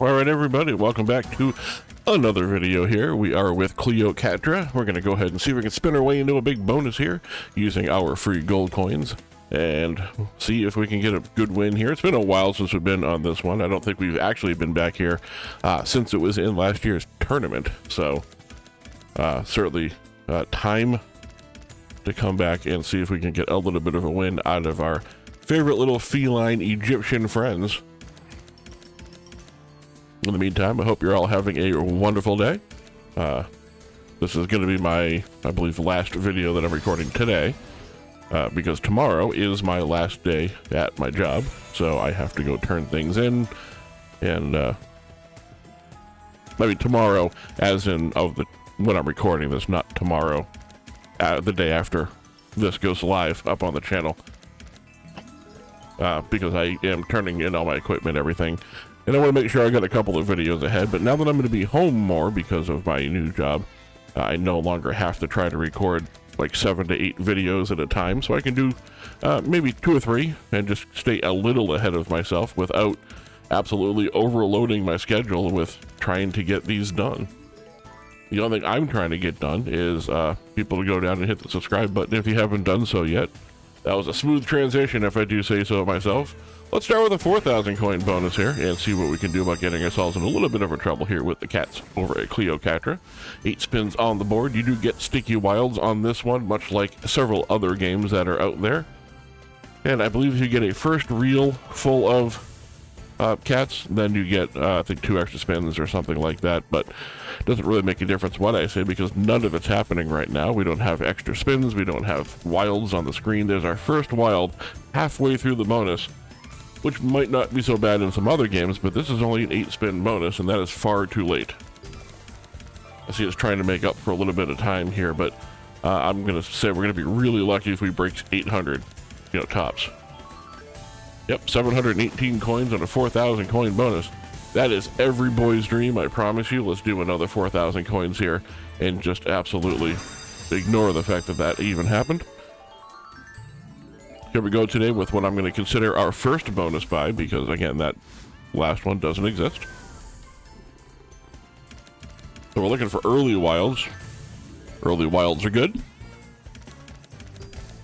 Alright everybody, welcome back to another video here. We are with Cleocatra. We're going to go ahead and see if we can spin our way into a big bonus here using our free gold coins and see if we can get a good win here. It's been a while since we've been on this one. I don't think we've actually been back here since it was in last year's tournament. So certainly time to come back and see if we can get a little bit of a win out of our favorite little feline Egyptian friends. In the meantime, I hope you're all having a wonderful day. This is going to be my, I believe, last video that I'm recording today, because tomorrow is my last day at my job, so I have to go turn things in, and maybe tomorrow, as in when I'm recording this, not tomorrow, the day after this goes live up on the channel, because I am turning in all my equipment, everything. And I want to make sure I got a couple of videos ahead, but now that I'm going to be home more because of my new job, I no longer have to try to record like 7 to 8 videos at a time, so I can do maybe 2 or 3 and just stay a little ahead of myself without absolutely overloading my schedule with trying to get these done. The only thing I'm trying to get done is people to go down and hit the subscribe button if you haven't done so yet. That was a smooth transition, if I do say so myself. Let's start with a 4,000 coin bonus here and see what we can do about getting ourselves in a little bit of a trouble here with the cats over at Cleocatra. 8 spins on the board. You do get sticky wilds on this one, much like several other games that are out there. And I believe if you get a first reel full of cats, then you get, I think, 2 extra spins or something like that. But it doesn't really make a difference what I say, because none of it's happening right now. We don't have extra spins. We don't have wilds on the screen. There's our first wild halfway through the bonus, which might not be so bad in some other games, but this is only an 8-spin bonus, and that is far too late. I see it's trying to make up for a little bit of time here, but I'm going to say we're going to be really lucky if we break 800, tops. Yep, 718 coins on a 4,000 coin bonus. That is every boy's dream, I promise you. Let's do another 4,000 coins here and just absolutely ignore the fact that that even happened. Here we go today with what I'm going to consider our first bonus buy, because again, that last one doesn't exist. So we're looking for early wilds. Early wilds are good.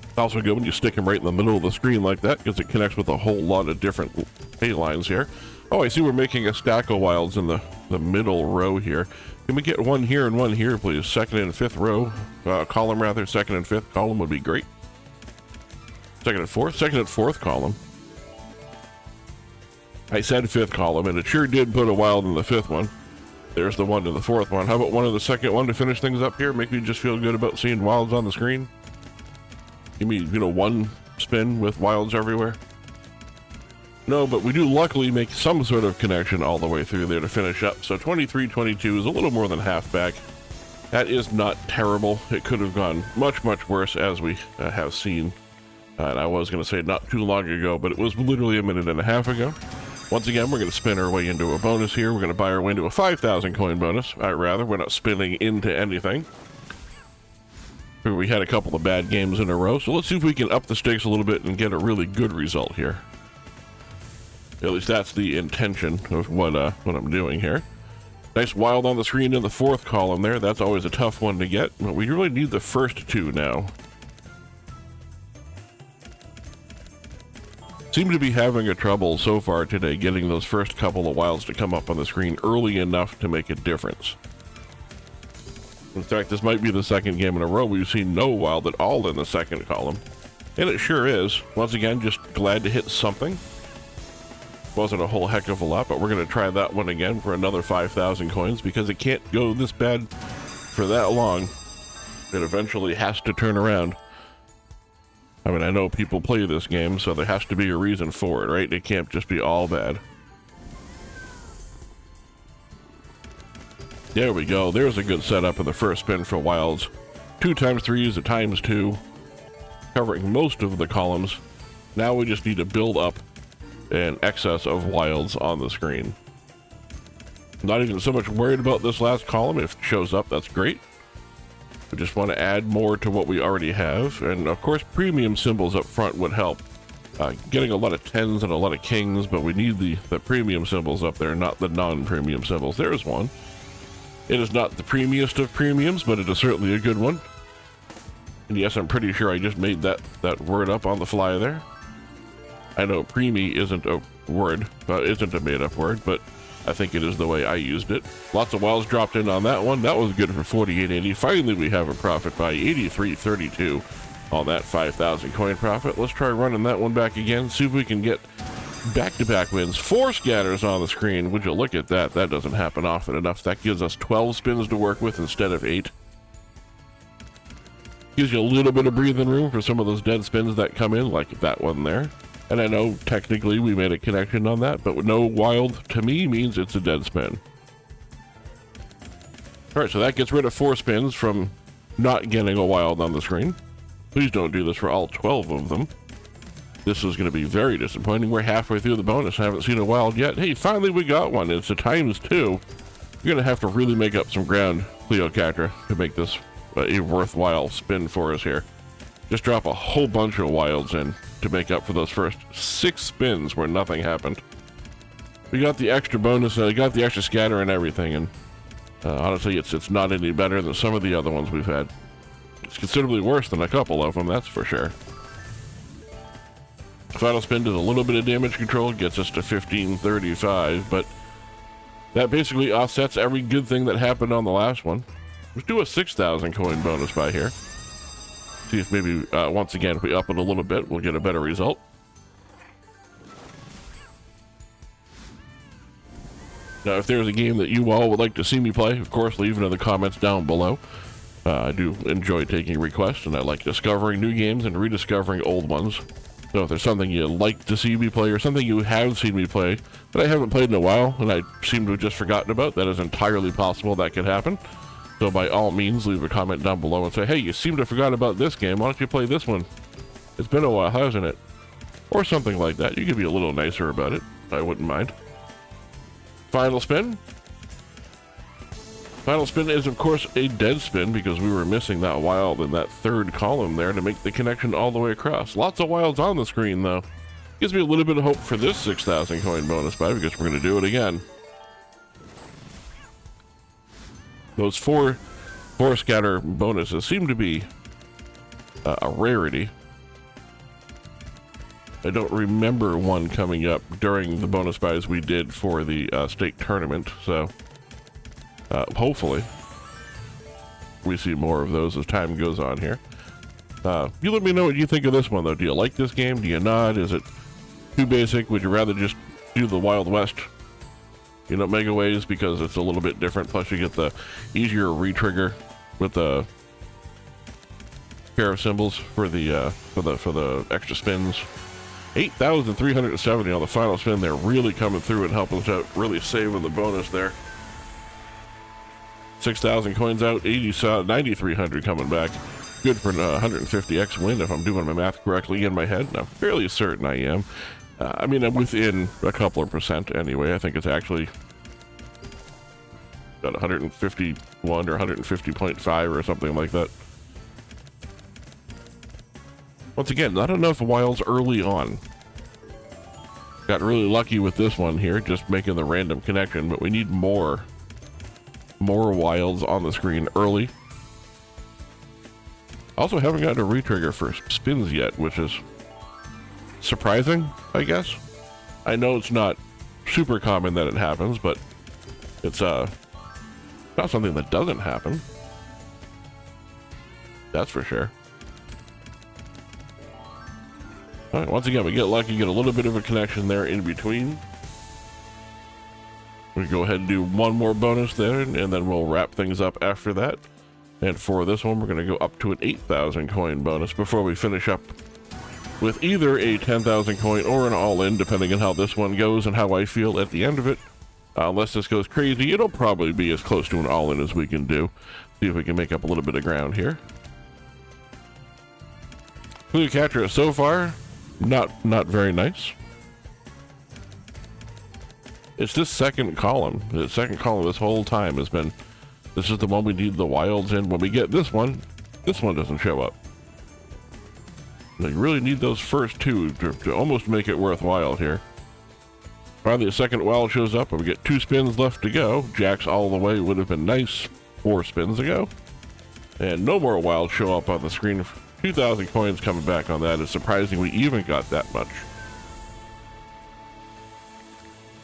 It's also good when you stick them right in the middle of the screen like that, because it connects with a whole lot of different pay lines here. Oh, I see we're making a stack of wilds in the middle row here. Can we get one here and one here, please? Second and fifth row, column rather, second and fifth column would be great. Second and fourth column. I said fifth column, and it sure did put a wild in the fifth one. There's the one to the fourth one. How about one in the second one to finish things up here? Make me just feel good about seeing wilds on the screen. Give me, one spin with wilds everywhere. No, but we do luckily make some sort of connection all the way through there to finish up. So 23-22 is a little more than half back. That is not terrible. It could have gone much, much worse, as we have seen. And I was going to say not too long ago, but it was literally a minute and a half ago. Once again, we're going to spin our way into a bonus here. We're going to buy our way into a 5,000 coin bonus. Rather, we're not spinning into anything. We had a couple of bad games in a row, so let's see if we can up the stakes a little bit and get a really good result here. At least that's the intention of what I'm doing here. Nice wild on the screen in the fourth column there. That's always a tough one to get, but we really need the first 2 now. Seem to be having a trouble so far today getting those first couple of wilds to come up on the screen early enough to make a difference. In fact, this might be the second game in a row we've seen no wild at all in the second column. And it sure is. Once again, just glad to hit something. Wasn't a whole heck of a lot, but we're going to try that one again for another 5,000 coins, because it can't go this bad for that long. It eventually has to turn around. I mean, I know people play this game, so there has to be a reason for it, right? It can't just be all bad. There we go. There's a good setup in the first spin for wilds. 2 times 3 is a times 2, covering most of the columns. Now we just need to build up an excess of wilds on the screen. Not even so much worried about this last column. If it shows up, that's great. We just want to add more to what we already have, and of course premium symbols up front would help. Getting a lot of 10s and a lot of kings, but we need the premium symbols up there, not the non-premium symbols. There's one. It is not the premiumest of premiums, but it is certainly a good one. And yes, I'm pretty sure I just made that word up on the fly there. I know preemie isn't a word, isn't a made-up word, but I think it is the way I used it. Lots of wilds dropped in on that one. That was good for 48.80. Finally, we have a profit by 83.32 on that 5,000 coin profit. Let's try running that one back again. See if we can get back-to-back wins. 4 scatters on the screen. Would you look at that? That doesn't happen often enough. That gives us 12 spins to work with instead of 8. Gives you a little bit of breathing room for some of those dead spins that come in, like that one there. And I know technically we made a connection on that, but no wild to me means it's a dead spin. All right, so that gets rid of 4 spins from not getting a wild on the screen. Please don't do this for all 12 of them. This is going to be very disappointing. We're halfway through the bonus. I haven't seen a wild yet. Hey, finally we got one. It's a ×2. You're going to have to really make up some ground, Cleocatra, to make this a worthwhile spin for us here. Just drop a whole bunch of wilds in to make up for those first 6 spins where nothing happened. We got the extra bonus, got the extra scatter and everything, and honestly, it's not any better than some of the other ones we've had. It's considerably worse than a couple of them, that's for sure. Final spin does a little bit of damage control, gets us to 1535, but that basically offsets every good thing that happened on the last one. Let's do a 6,000 coin bonus by here. See if maybe, once again, if we up it a little bit, we'll get a better result. Now, if there's a game that you all would like to see me play, of course, leave it in the comments down below. I do enjoy taking requests, and I like discovering new games and rediscovering old ones. So if there's something you'd like to see me play, or something you have seen me play that I haven't played in a while, and I seem to have just forgotten about, that is entirely possible that could happen. So by all means, leave a comment down below and say, hey, you seem to have forgotten about this game. Why don't you play this one? It's been a while, hasn't it? Or something like that. You could be a little nicer about it. I wouldn't mind. Final spin. Final spin is, of course, a dead spin because we were missing that wild in that third column there to make the connection all the way across. Lots of wilds on the screen, though. Gives me a little bit of hope for this 6,000 coin bonus buy because we're going to do it again. Those four scatter bonuses seem to be a rarity. I don't remember one coming up during the bonus buys we did for the stake tournament, so hopefully we see more of those as time goes on here. You let me know what you think of this one, though. Do you like this game? Do you not? Is it too basic? Would you rather just do the Wild West, you know, mega ways, because it's a little bit different, plus you get the easier retrigger with the pair of symbols for the extra spins. 8,370 on the final spin there, really coming through and helping us out, really saving the bonus there. 6,000 coins out, 9,300 coming back. Good for a 150x win if I'm doing my math correctly in my head. I'm fairly certain I am. I mean, I'm within a couple of percent anyway. I think it's actually got 151 or 150.5 or something like that. Once again, not enough wilds early on. Got really lucky with this one here, just making the random connection, but we need more wilds on the screen early. Also haven't gotten a retrigger for spins yet, which is surprising, I guess. I know it's not super common that it happens, but it's not something that doesn't happen. That's for sure. All right, once again, we get lucky, get a little bit of a connection there in between. We go ahead and do one more bonus there, and then we'll wrap things up after that. And for this one, we're going to go up to an 8,000 coin bonus before we finish up with either a 10,000 coin or an all-in, depending on how this one goes and how I feel at the end of it. Unless this goes crazy, it'll probably be as close to an all-in as we can do. See if we can make up a little bit of ground here. Cleocatra so far, not very nice. It's this second column. The second column this whole time has been, this is the one we need the wilds in. When we get this one doesn't show up. Now, you really need those first two to almost make it worthwhile here. Finally, a second wild shows up, and we get 2 spins left to go. Jacks all the way would have been nice 4 spins ago. And no more wilds show up on the screen. 2,000 coins coming back on that. It's surprising we even got that much.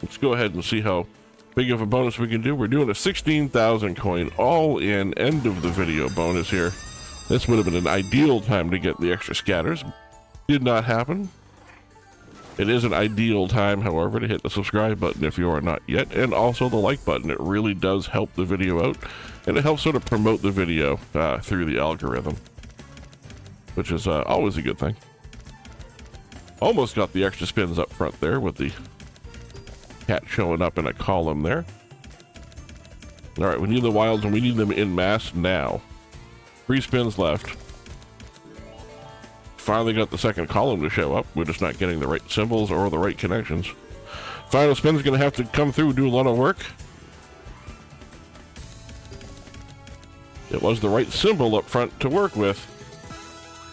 Let's go ahead and see how big of a bonus we can do. We're doing a 16,000 coin all-in end of the video bonus here. This would have been an ideal time to get the extra scatters. Did not happen. It is an ideal time, however, to hit the subscribe button if you are not yet, and also the like button. It really does help the video out, and it helps sort of promote the video through the algorithm, which is always a good thing. Almost got the extra spins up front there with the cat showing up in a column there. All right, we need the wilds, and we need them in mass now. 3 spins left. Finally got the second column to show up. We're just not getting the right symbols or the right connections. Final spin's gonna have to come through, do a lot of work. It was the right symbol up front to work with.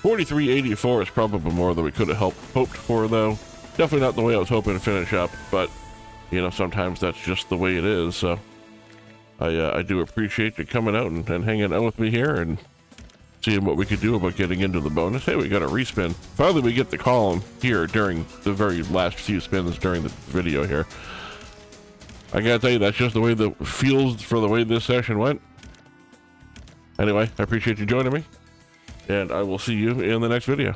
4384 is probably more than we could have hoped for, though. Definitely not the way I was hoping to finish up, but you know, sometimes that's just the way it is. So I do appreciate you coming out and hanging out with me here and seeing what we could do about getting into the bonus. Hey, we got a respin. Finally, we get the column here during the very last few spins during the video here. I gotta tell you, that's just the way the feels for the way this session went. Anyway, I appreciate you joining me, and I will see you in the next video.